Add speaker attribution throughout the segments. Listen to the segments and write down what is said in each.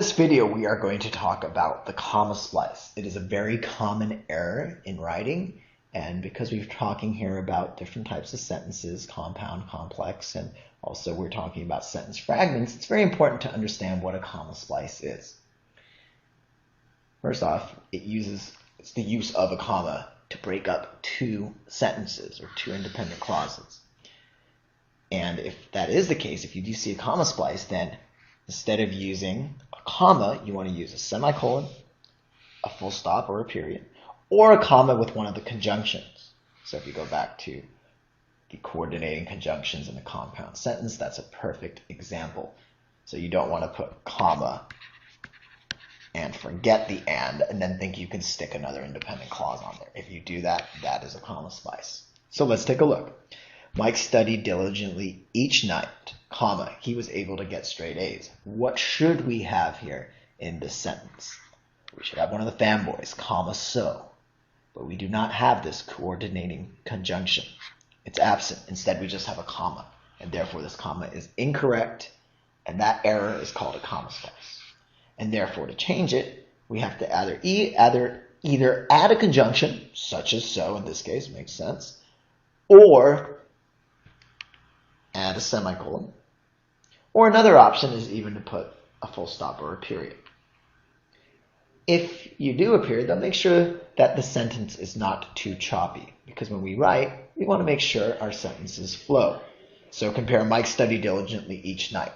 Speaker 1: In this video, we are going to talk about the comma splice. It is a very common error in writing, and because we're talking here about different types of sentences, compound, complex, and also we're talking about sentence fragments, it's very important to understand what a comma splice is. First off, it's the use of a comma to break up two sentences or two independent clauses. And if that is the case, if you do see a comma splice, then instead of using a comma, you want to use a semicolon, a full stop or a period, or a comma with one of the conjunctions. So if you go back to the coordinating conjunctions in a compound sentence, that's a perfect example. So you don't want to put comma and forget the and then think you can stick another independent clause on there. If you do that, that is a comma splice. So let's take a look. Mike studied diligently each night, comma, he was able to get straight A's. What should we have here in this sentence? We should have one of the fanboys, comma, so. But we do not have this coordinating conjunction. It's absent. Instead, we just have a comma. And therefore, this comma is incorrect. And that error is called a comma splice. And therefore, to change it, we have to either add a conjunction, such as so in this case, makes sense, or add a semicolon. Or another option is even to put a full stop or a period. If you do a period, then make sure that the sentence is not too choppy, because when we write, we want to make sure our sentences flow. So compare Mike studied diligently each night.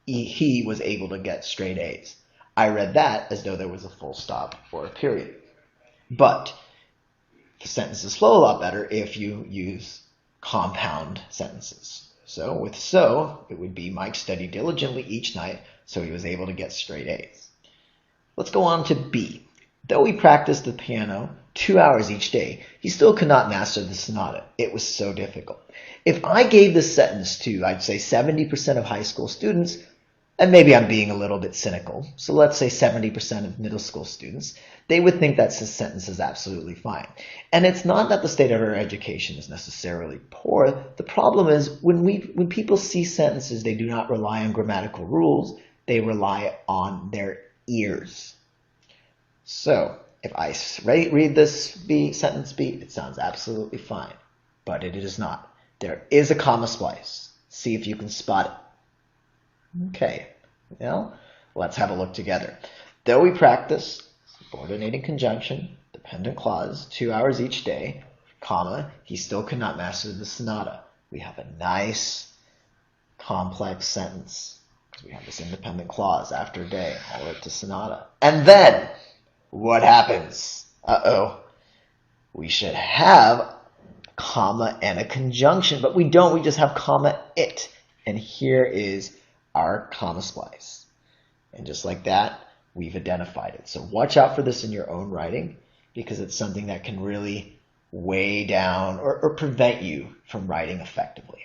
Speaker 1: He was able to get straight A's. I read that as though there was a full stop or a period. But the sentences flow a lot better if you use compound sentences. So with so, it would be Mike studied diligently each night, so he was able to get straight A's. Let's go on to B. Though he practiced the piano 2 hours each day, he still could not master the sonata. It was so difficult. If I gave this sentence to, I'd say 70% of high school students, and maybe I'm being a little bit cynical, so let's say 70% of middle school students, they would think that this sentence is absolutely fine. And it's not that the state of our education is necessarily poor. The problem is when people see sentences, they do not rely on grammatical rules, they rely on their ears. So if I read this sentence B, it sounds absolutely fine, but it is not. There is a comma splice. See if you can spot it. Okay, well, let's have a look together. Though we practice subordinating conjunction, dependent clause, 2 hours each day, comma, he still could not master the sonata. We have a nice complex sentence because we have this independent clause after day, all the way up to sonata. And then, what happens? We should have comma and a conjunction, but we don't. We just have comma it. And here is our comma splice. And just like that, we've identified it. So watch out for this in your own writing, because it's something that can really weigh down or prevent you from writing effectively.